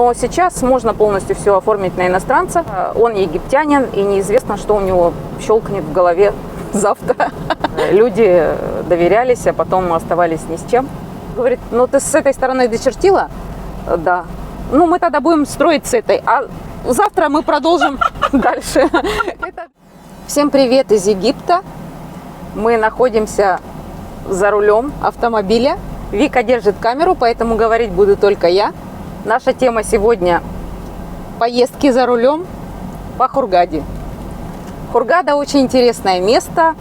Но сейчас можно полностью все оформить на иностранца. Он египтянин, и неизвестно, что у него щелкнет в голове завтра. Люди доверялись, а потом оставались ни с чем. Говорит, ну ты с этой стороны дочертила? Да. Ну мы тогда будем строить с этой, а завтра мы продолжим дальше. Всем привет из Египта. Мы находимся за рулем автомобиля. Вика держит камеру, поэтому говорить буду только я. Наша тема сегодня – поездки за рулем по Хургаде. Хургада очень интересное место,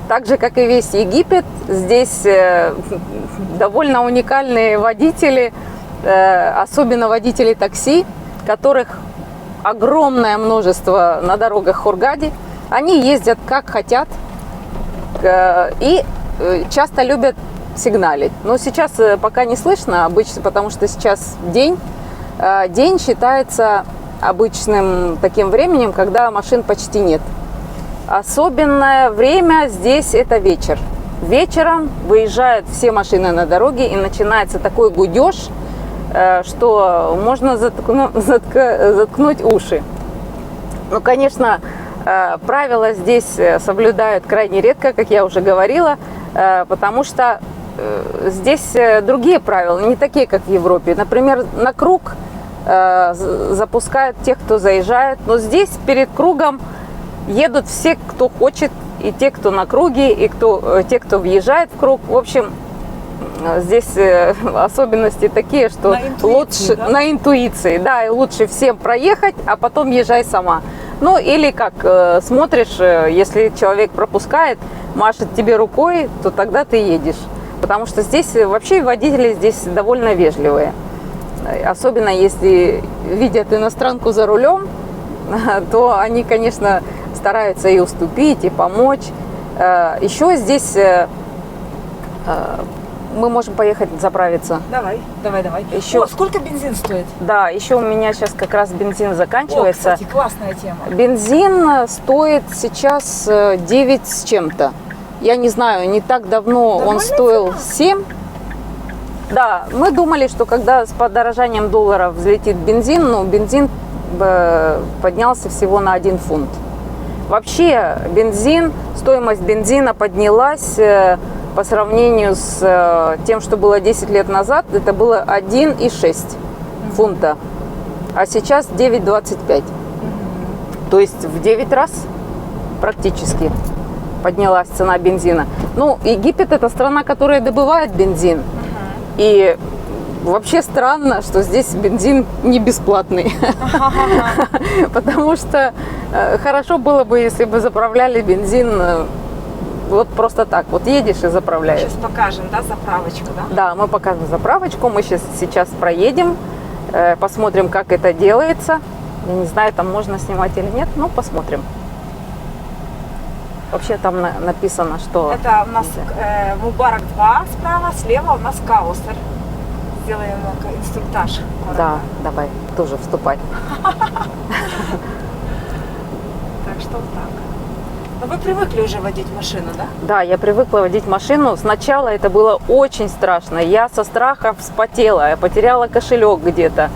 так же, как и весь Египет. Здесь довольно уникальные водители, особенно водители такси, которых огромное множество на дорогах Хургаде. Они ездят как хотят и часто любят сигналить. Но сейчас пока не слышно, обычно, потому что сейчас день. День считается обычным таким временем, когда машин почти нет. Особенное время здесь это вечер. Вечером выезжают все машины на дороге, и начинается такой гудеж, что можно заткнуть уши. Ну, конечно, правила здесь соблюдают крайне редко, как я уже говорила, потому что здесь другие правила, не такие, как в Европе. Например, на круг запускают тех, кто заезжает, но здесь перед кругом едут все, кто хочет, и те, кто на круге, и те, кто въезжает в круг. В общем, здесь особенности такие, что лучше на интуиции, да, и лучше всем проехать, а потом езжай сама. Ну, или как смотришь, если человек пропускает, машет тебе рукой, то тогда ты едешь. Потому что здесь вообще водители здесь довольно вежливые. Особенно если видят иностранку за рулем, то они, конечно, стараются и уступить, и помочь. Еще здесь мы можем поехать заправиться. Давай. Еще... О, сколько бензин стоит? Да, еще у меня сейчас как раз бензин заканчивается. О, кстати, классная тема. Бензин стоит сейчас 9 с чем-то. Я не знаю, не так давно он стоил 7. Да, мы думали, что когда с подорожанием доллара взлетит бензин, но бензин поднялся всего на 1 фунт. Вообще стоимость бензина поднялась по сравнению с тем, что было 10 лет назад. Это было 1,6 фунта, а сейчас 9,25. То есть в 9 раз практически поднялась цена бензина. Ну, Египет – это страна, которая добывает бензин. И вообще странно, что здесь бензин не бесплатный. Потому что хорошо было бы, если бы заправляли бензин вот просто так. Вот едешь и заправляешь. Сейчас покажем, да, заправочку, да? Да, мы покажем заправочку. Мы сейчас проедем, посмотрим, как это делается. Я не знаю, там можно снимать или нет, но посмотрим. Вообще там написано, что... Это у нас Мубарак 2 справа, слева у нас Каусар. Сделаем инструктаж. Да, давай, тоже вступать. Так что вот так. Но вы привыкли уже водить машину, да? Да, я привыкла водить машину. Сначала это было очень страшно. Я со страха вспотела, я потеряла кошелек где-то,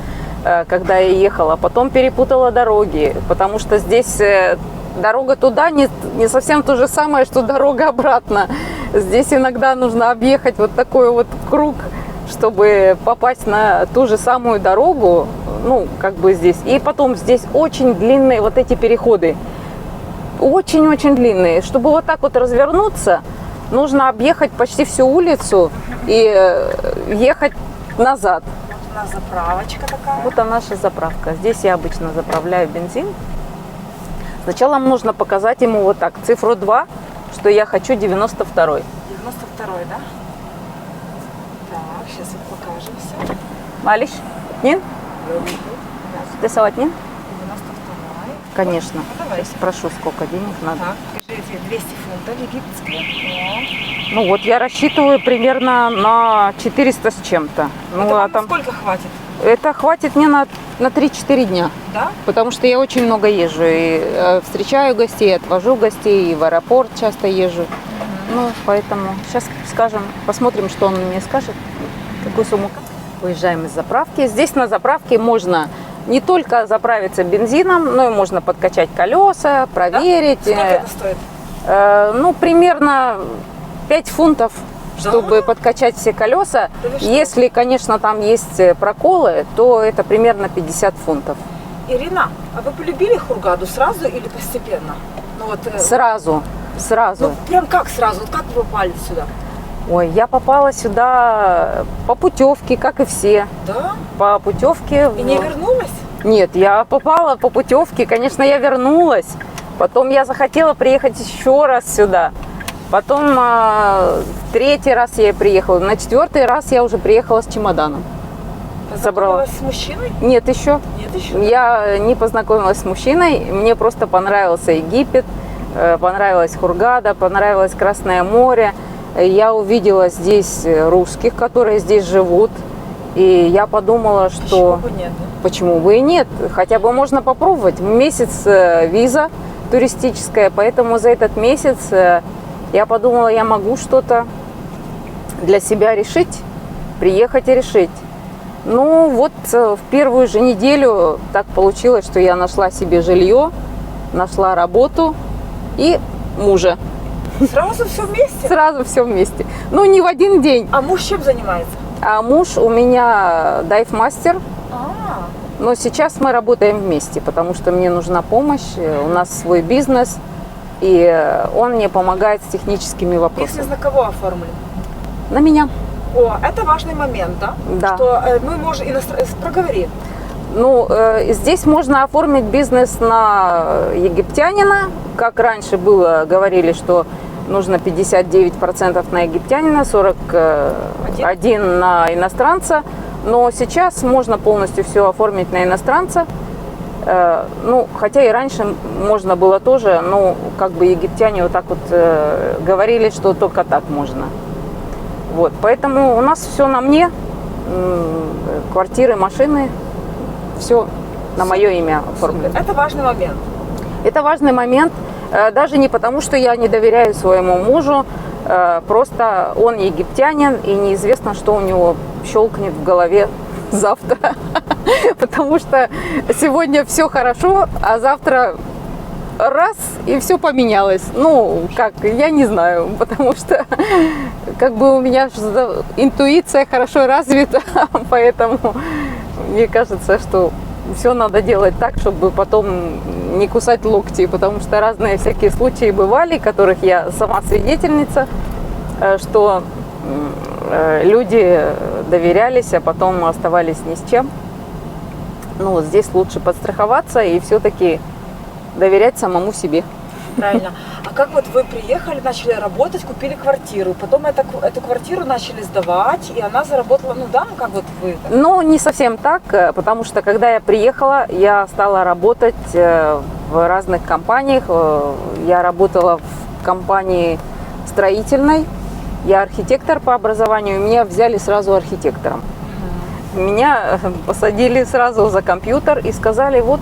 когда я ехала. Потом перепутала дороги, потому что здесь... Дорога туда не совсем то же самое, что дорога обратно. Здесь иногда нужно объехать вот такой вот круг, чтобы попасть на ту же самую дорогу, ну, как бы здесь. И потом здесь очень длинные вот эти переходы. Очень-очень длинные. Чтобы вот так вот развернуться, нужно объехать почти всю улицу и ехать назад. Вот у нас заправочка такая. Вот она наша заправка. Здесь я обычно заправляю бензин. Сначала нужно показать ему вот так, цифру 2, что я хочу 92-й. 92-й, да? Так, сейчас вот покажем все. Малиш, нет? Ты салатнин? 92-й. Конечно. Ну, давай. Сейчас спрошу, сколько денег надо. Так, покажите, 200 фунтов египетские. Ну вот, я рассчитываю примерно на 400 с чем-то. Ну, Это а вам там... сколько хватит? Это хватит мне на 3-4 дня. Да? Потому что я очень много езжу. И встречаю гостей, отвожу гостей, и в аэропорт часто езжу. Ну, поэтому сейчас скажем, посмотрим, что он мне скажет. Какую сумму? Выезжаем из заправки. Здесь на заправке можно не только заправиться бензином, но и можно подкачать колеса, проверить. Да? Сколько это стоит? Ну, примерно 5 фунтов, Да? чтобы подкачать все колеса. Да вы что? Если, конечно, там есть проколы, то это примерно 50 фунтов. Ирина, а вы полюбили Хургаду сразу или постепенно? Ну, вот, Сразу. ну, прям как сразу? Вот как вы попали сюда? Ой, я попала сюда по путевке, как и все. Да? По путевке. И не вернулась? Нет, я попала по путевке. Конечно, я вернулась. Потом я захотела приехать еще раз сюда. Потом в третий раз я приехала. На четвертый раз я уже приехала с чемоданом. Собрала. Познакомилась с мужчиной? Нет, еще. Нет еще? Я не познакомилась с мужчиной. Мне просто понравился Египет, понравилась Хургада, понравилось Красное море. Я увидела здесь русских, которые здесь живут. И я подумала, что... Почему бы нет? Почему бы и нет? Хотя бы можно попробовать. Месяц виза туристическая, поэтому за этот месяц я подумала, я могу что-то для себя решить, приехать и решить. Ну вот в первую же неделю так получилось, что я нашла себе жилье, нашла работу и мужа. Сразу все вместе? Сразу все вместе. Ну не в один день. А муж чем занимается? А муж у меня дайв-мастер. Но сейчас мы работаем вместе, потому что мне нужна помощь, у нас свой бизнес, и он мне помогает с техническими вопросами. Бизнес на кого оформлен? На меня. О, это важный момент, да? Да. Что мы можем проговори. Ну, здесь можно оформить бизнес на египтянина, как раньше было, говорили, что нужно 59% на египтянина, 41% на иностранца. Но сейчас можно полностью все оформить на иностранца. Ну, хотя и раньше можно было тоже, но как бы египтяне вот так вот говорили, что только так можно. Вот, поэтому у нас все на мне. Квартиры, машины, все на мое имя оформлено. Это важный момент. Это важный момент, даже не потому, что я не доверяю своему мужу, просто он египтянин, и неизвестно, что у него щелкнет в голове завтра. Потому что сегодня все хорошо, а завтра раз, и все поменялось. Ну, как, я не знаю, потому что как бы у меня интуиция хорошо развита, поэтому мне кажется, что все надо делать так, чтобы потом не кусать локти, потому что разные всякие случаи бывали, которых я сама свидетельница, что люди доверялись, а потом оставались ни с чем. Ну, вот здесь лучше подстраховаться и все-таки доверять самому себе. Правильно. А как вот вы приехали, начали работать, купили квартиру, потом эту квартиру начали сдавать, и она заработала, ну да, как вот вы? Ну, не совсем так, потому что когда я приехала, я стала работать в разных компаниях. Я работала в компании строительной, я архитектор по образованию, меня взяли сразу архитектором. Меня посадили сразу за компьютер и сказали, вот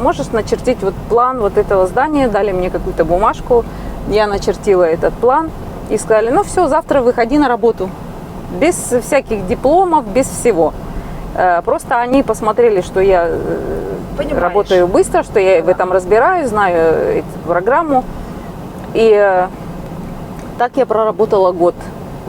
можешь начертить вот план вот этого здания, дали мне какую-то бумажку, я начертила этот план и сказали, ну все, завтра выходи на работу, без всяких дипломов, без всего. Просто они посмотрели, что я работаю быстро, что я в этом разбираюсь, знаю эту программу, и так я проработала год.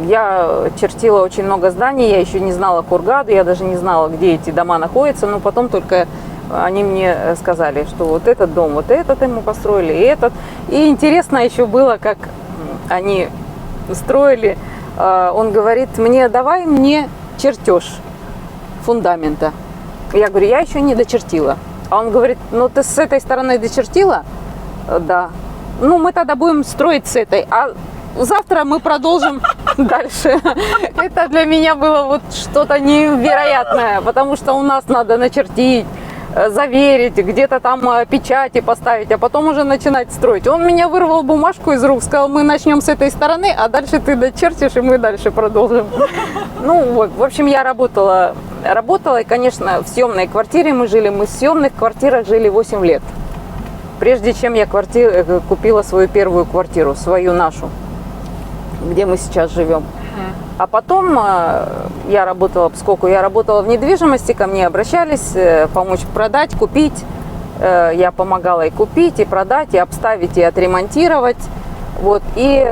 Я чертила очень много зданий, я еще не знала Хургаду, я даже не знала, где эти дома находятся, но потом только они мне сказали, что вот этот дом, вот этот ему построили, и этот. И интересно еще было, как они строили. Он говорит мне, давай мне чертеж фундамента. Я говорю, я еще не дочертила. А он говорит, ну ты с этой стороны дочертила? Да. Ну мы тогда будем строить с этой. А завтра мы продолжим дальше. Это для меня было вот что-то невероятное, потому что у нас надо начертить, заверить, где-то там печати поставить, а потом уже начинать строить. Он меня вырвал бумажку из рук, сказал, мы начнем с этой стороны, а дальше ты дочертишь, и мы дальше продолжим. Ну вот, в общем, я работала, и, конечно, в съемной квартире мы жили, мы в съемных квартирах жили 8 лет. Прежде чем я купила свою первую квартиру, свою нашу, где мы сейчас живем. А потом я работала, поскольку я работала в недвижимости, ко мне обращались помочь продать, купить. Я помогала и купить, и продать, и обставить, и отремонтировать. Вот. И,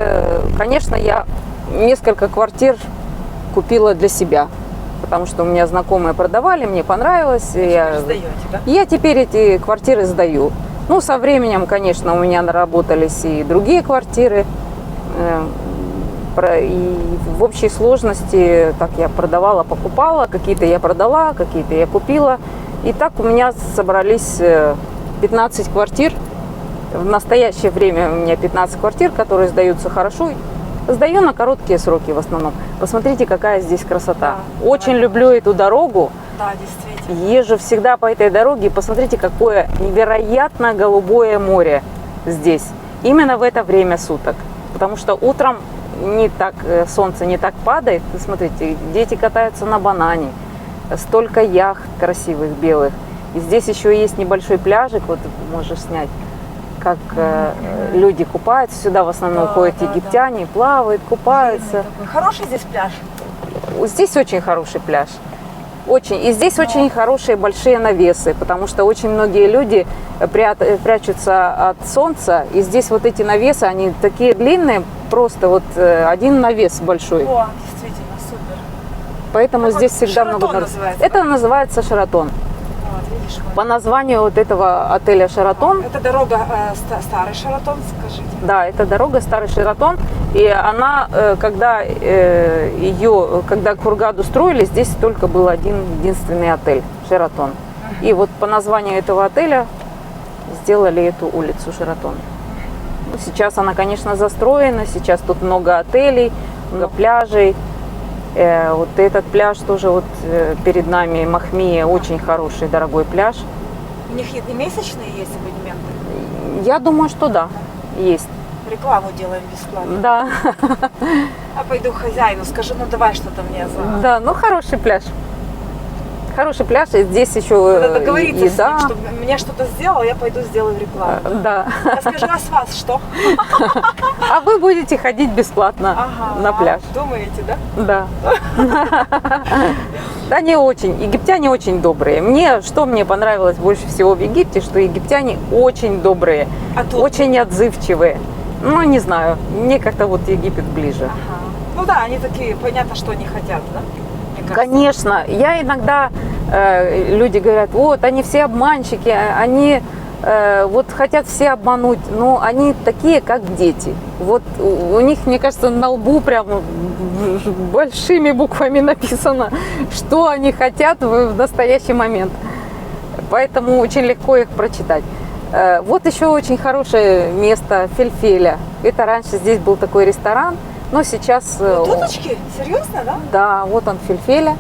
конечно, я несколько квартир купила для себя, потому что у меня знакомые продавали, мне понравилось. Сдаете, да? Я теперь эти квартиры сдаю. Ну, со временем, конечно, у меня наработались и другие квартиры. И в общей сложности так я продавала, покупала, какие-то я продала, какие-то я купила. И так у меня собрались 15 квартир. В настоящее время у меня 15 квартир, которые сдаются хорошо. Сдаю на короткие сроки в основном. Посмотрите, какая здесь красота. Да, очень люблю эту дорогу. Да, действительно. Езжу всегда по этой дороге. И посмотрите, какое невероятно голубое море здесь. Именно в это время суток. Потому что утром солнце не так падает. Смотрите, дети катаются на банане. Столько яхт красивых белых. И здесь еще есть небольшой пляжик, вот можешь снять, как люди купаются. Сюда в основном ходят египтяне, плавают, купаются. Хороший здесь пляж? Здесь очень хороший пляж. Очень. И здесь очень хорошие большие навесы, потому что очень многие люди прячутся от солнца. И здесь вот эти навесы, они такие длинные, просто вот один навес большой. О, действительно, супер. Поэтому Как здесь вот всегда Шератон много народу. называется, Это называется Шератон. Вот, видишь, По названию вот этого отеля Шератон. это дорога старый Шератон, скажите. Да, это дорога старый Шератон. И она, когда Хургаду строили, здесь только был один единственный отель Шератон. И вот по названию этого отеля сделали эту улицу Шератон. Ну, сейчас она, конечно, застроена. Сейчас тут много отелей, много пляжей. Вот этот пляж тоже вот перед нами, Махмия, очень хороший, дорогой пляж. У них и месячные есть абонементы? Я думаю, что да, есть. Рекламу делаем бесплатно. Да. А пойду хозяину скажу, ну давай что-то мне за... Да, ну хороший пляж. Хороший пляж, и здесь еще Надо договориться с еда. ним, чтобы мне что-то сделал, я пойду сделаю рекламу. Да. Я скажу, а с вас что? А вы будете ходить бесплатно на пляж. Думаете, да? Да. Да, они очень, египтяне очень добрые. Что мне понравилось больше всего в Египте, что египтяне очень добрые, А тут? очень отзывчивые. Ну, не знаю, мне как-то вот Египет ближе. Ага. Ну да, они такие, понятно, что они хотят, да? Мне кажется. Конечно, я иногда, люди говорят, вот, они все обманщики, они вот хотят все обмануть, но они такие, как дети. Вот у них, мне кажется, на лбу прямо большими буквами написано, что они хотят в настоящий момент. Поэтому очень легко их прочитать. Вот еще очень хорошее место Фельфеля. Это раньше здесь был такой ресторан, но сейчас... Вот уточки? Серьезно, да? Да, вот он Фельфеля.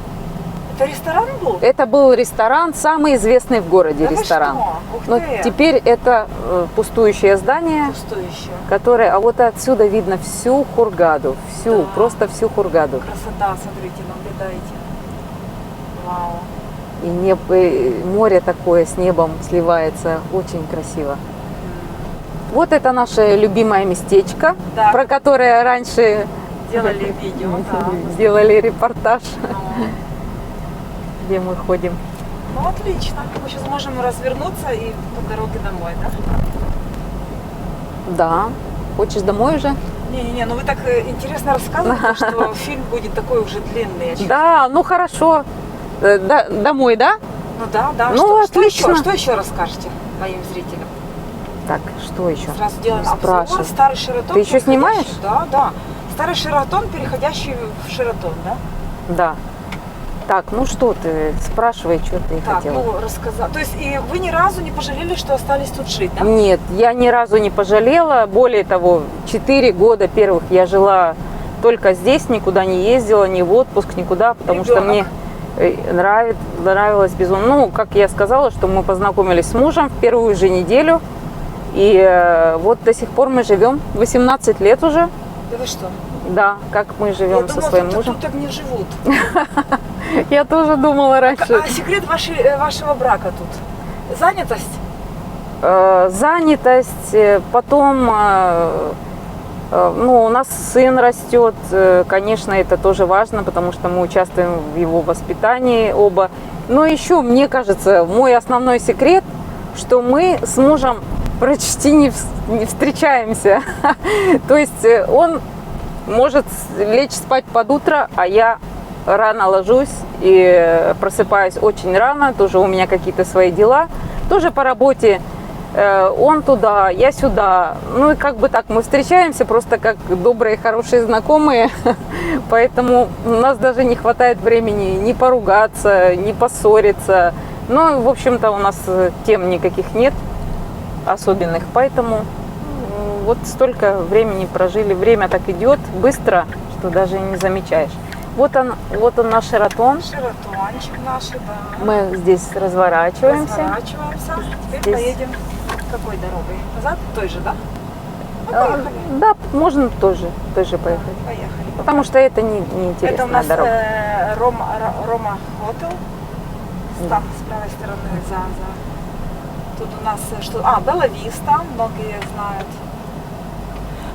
Это ресторан был? Это был ресторан, самый известный в городе Да вы ресторан. что? Ух Но ты. теперь это пустующее здание, Пустующее. которое, а вот отсюда видно всю Хургаду, всю, Да. просто всю Хургаду. Красота, смотрите, наблюдайте. Вау. И море такое с небом сливается, очень красиво. Вот это наше любимое местечко, Да. про которое раньше Делали видео, да. делали репортаж, Ну, где мы ходим. ну, отлично. Мы сейчас можем развернуться и по дороге домой, да? Да. Хочешь домой уже? Не-не-не, ну вы так интересно рассказываете, что фильм будет такой уже длинный. я чувствую. Да, ну хорошо. Домой, да? Ну да, да. Ну, что еще? отлично. Что еще расскажете моим зрителям? Так, что еще? Сразу делаем обзор. Спрашивай. Старый Шератон. Ты еще переходящий- снимаешь? Да, да. Старый Шератон, переходящий в Шератон, да? Да. Так, ну что ты, спрашивай, что ты Так, хотела. ну рассказать. То есть и вы ни разу не пожалели, что остались тут жить, да? Нет, я ни разу не пожалела. Более того, 4 года первых я жила только здесь, никуда не ездила, ни в отпуск, никуда, потому что Ребенок. мне нравилось безумно. Ну, как я сказала, что мы познакомились с мужем в первую же неделю. И вот до сих пор мы живем, 18 лет уже. Да вы что? Да, как мы живем Я со думала, своим тут мужем. так не живут. Я тоже думала раньше. А секрет вашего брака тут? Занятость? Занятость, потом Ну, у нас сын растет, конечно, это тоже важно, потому что мы участвуем в его воспитании оба. Но еще, мне кажется, мой основной секрет, что мы с мужем почти не встречаемся. То есть он может лечь спать под утро, а я рано ложусь и просыпаюсь очень рано, тоже у меня какие-то свои дела, тоже по работе. Он туда, я сюда. Ну и как бы так, мы встречаемся просто как добрые, хорошие знакомые. Поэтому у нас даже не хватает времени ни поругаться, ни поссориться. Ну, в общем-то, у нас тем никаких нет особенных. Поэтому вот столько времени прожили. Время так идет быстро, что даже не замечаешь. Вот он наш Шератон. Шератончик наш, да. Мы здесь разворачиваемся. Теперь Здесь. поедем какой дорогой? Назад? Той же, да? Ну, поехали. Да, можно тоже поехать. Поехали. Потому что это не Это у интересная нас дорога. Рома Хотел. Там с правой стороны за. Тут у нас что? Белла Виста, многие знают.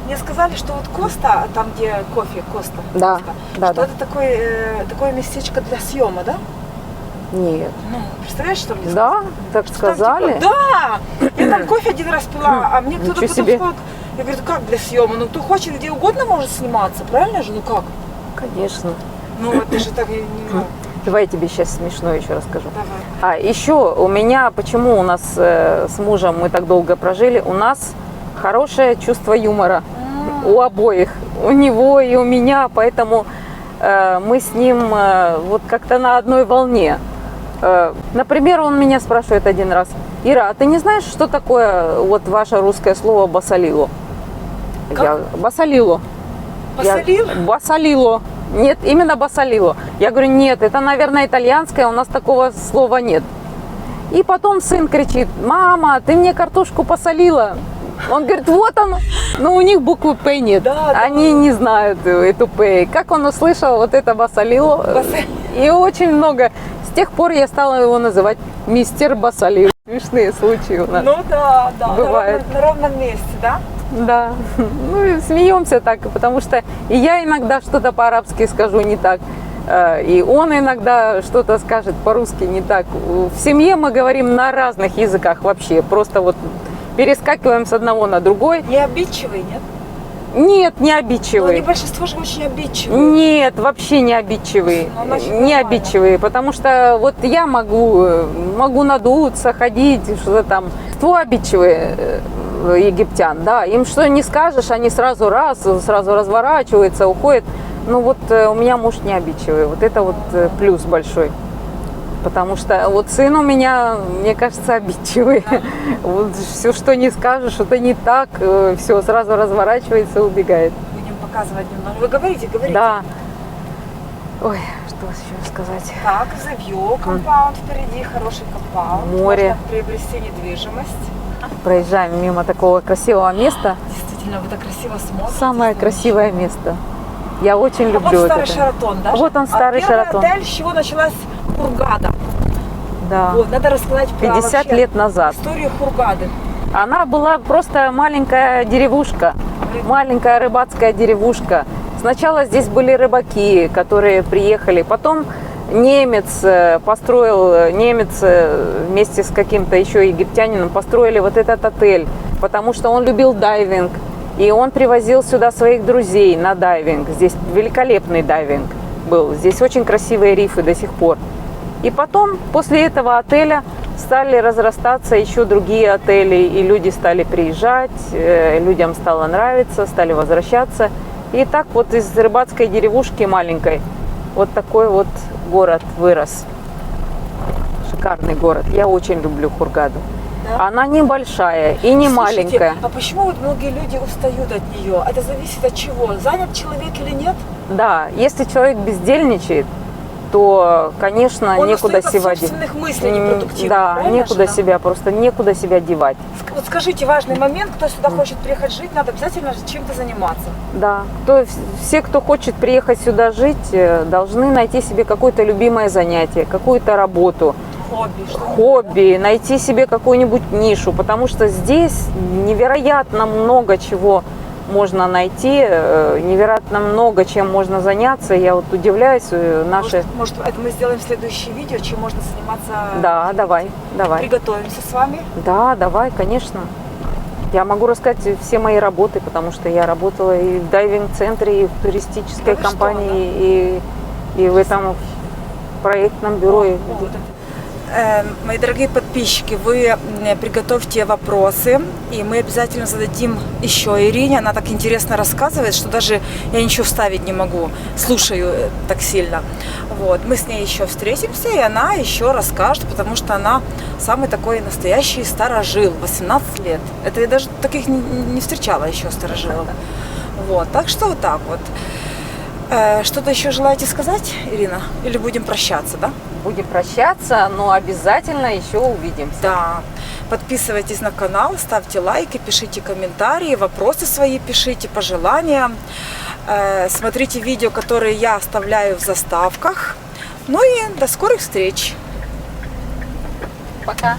Мне сказали, что вот Коста, там где кофе, Коста, Да, Коста, да, что да. это такое местечко для съема, да? Нет. Ну, представляешь, что мне Да, так Что там, сказали. типа, да! Я там кофе один раз пила, а мне кто-то Ничего потом себе. сказал, я говорю, как для съема? Ну, кто хочет где угодно может сниматься, правильно же? Ну как? Конечно. Ну, это же так, Давай я тебе сейчас смешно еще расскажу. давай. Еще у меня, почему у нас с мужем мы так долго прожили, у нас хорошее чувство юмора. У обоих. У него и у меня, поэтому мы с ним вот как-то на одной волне. Например, он меня спрашивает один раз: Ира, а ты не знаешь, что такое вот ваше русское слово басалило? Я басалило. Басалил? Басалило. Нет, именно басалило. Я говорю, нет, это, наверное, итальянское, у нас такого слова нет. И потом сын кричит: мама, ты мне картошку посолила. Он говорит, вот оно. Но у них буквы П нет. Да, да. Они не знают эту П. Как он услышал вот это басалило? И очень много. С тех пор я стала его называть мистер Басалил. Смешные случаи у нас. Ну да, Бывает. на ровном месте, да? Да. Ну и смеемся так, потому что и я иногда что-то по-арабски скажу не так. И он иногда что-то скажет по-русски не так. В семье мы говорим на разных языках вообще. Просто вот перескакиваем с одного на другой. Не обидчивый, нет? Нет, не Ну, обидчивые. большинство же очень обидчивые. Нет, вообще не обидчивые. Ну, значит, Не нормально. обидчивые, потому что вот я могу надуться, ходить, что-то там. Кто обидчивые египтян, да, им что не скажешь, они сразу разворачиваются, уходят. Ну вот у меня муж не обидчивый, вот это вот плюс большой. Потому что вот сын у меня, мне кажется, обидчивый. Вот все, что не скажешь, что-то не так, все, сразу разворачивается и убегает. Будем показывать немного. Вы говорите. Да. Ой, что еще сказать? Так, Завьё, компаунд впереди, хороший компаунд. Море. Можно приобрести недвижимость. Проезжаем мимо такого красивого места. Действительно, вы так красиво смотрите. Самое красивое место. Я очень А люблю вот старый это. Шератон, да? Вот он, старый Шератон. Первый отель, с чего началась Хургада. Да. Вот, надо рассказать про 50 вообще лет назад. историю Хургады. Она была просто маленькая деревушка, маленькая рыбацкая деревушка. Сначала здесь были рыбаки, которые приехали. Потом немец вместе с каким-то еще египтянином построили вот этот отель, потому что он любил дайвинг. И он привозил сюда своих друзей на дайвинг. Здесь великолепный дайвинг был. Здесь очень красивые рифы до сих пор. И потом, после этого отеля, стали разрастаться еще другие отели. И люди стали приезжать, людям стало нравиться, стали возвращаться. И так вот из рыбацкой деревушки маленькой вот такой вот город вырос. Шикарный город. Я очень люблю Хургаду. Да? Она небольшая и не Слушайте, маленькая. а почему вот многие люди устают от нее? Это зависит от чего? Занят человек или нет? Да, если человек бездельничает, то, конечно, Он некуда устает от себя собственных мыслей непродуктивных, Да, правильно некуда же, да? себя, просто некуда себя девать. Вот скажите, важный момент, кто сюда хочет приехать жить, надо обязательно чем-то заниматься. Да, все, кто хочет приехать сюда жить, должны найти себе какое-то любимое занятие, какую-то работу, хобби, найти себе какую-нибудь нишу, потому что здесь невероятно много чего можно найти, невероятно много чем можно заняться. Я вот удивляюсь, наши... Может, это мы сделаем следующее видео, чем можно заниматься? Да, давай. Приготовимся с вами. Да, давай, конечно. Я могу рассказать все мои работы, потому что я работала и в дайвинг-центре, и в туристической компании, и в этом проектном бюро. Мои дорогие подписчики, вы приготовьте вопросы, и мы обязательно зададим еще Ирине. Она так интересно рассказывает, что даже я ничего вставить не могу, слушаю так сильно. Вот. Мы с ней еще встретимся, и она еще расскажет, потому что она самый такой настоящий старожил, 18 лет. Это я даже таких не встречала еще старожилов. Вот. Так что вот так вот. Что-то еще желаете сказать, Ирина? Или будем прощаться, да? Будем прощаться, но обязательно еще увидимся. Да. Подписывайтесь на канал, ставьте лайки, пишите комментарии, вопросы свои пишите, пожелания. Смотрите видео, которые я оставляю в заставках. Ну и до скорых встреч. Пока.